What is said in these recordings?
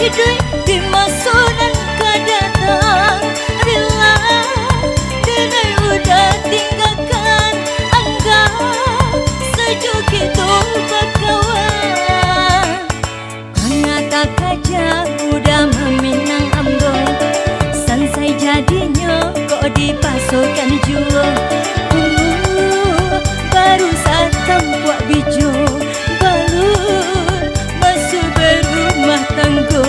hidup di masa nan kedatang. Rela denai udah tinggalkan, anggap sejuk itu berkawan. Angata kaja udah meminang ambo, sansai jadinya kok dipasukan jua. Baru satam buat bijo balur masuk berumah tangga.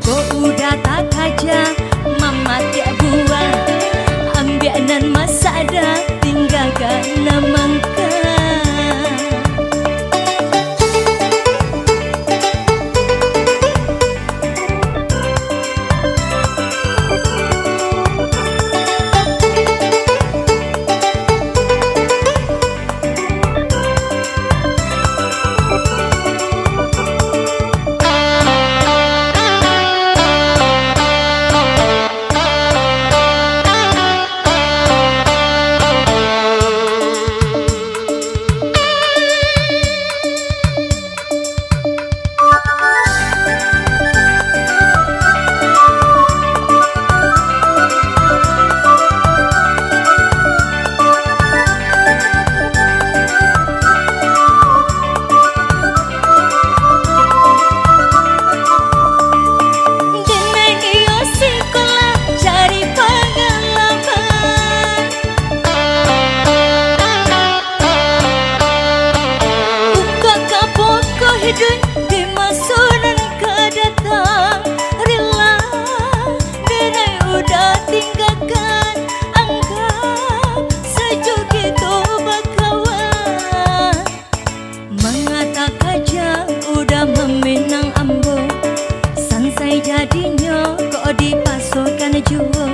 Kok udah tak kaja mama tiap buah, ambil nan masak dah tinggalkan namangka. Hidup di masa nan kedatang. Rela denai udah tinggalkan, anggap sejuk itu berkawan. Mengata kaja udah meminang ambo, sansai jadinya kok dipasukan jua.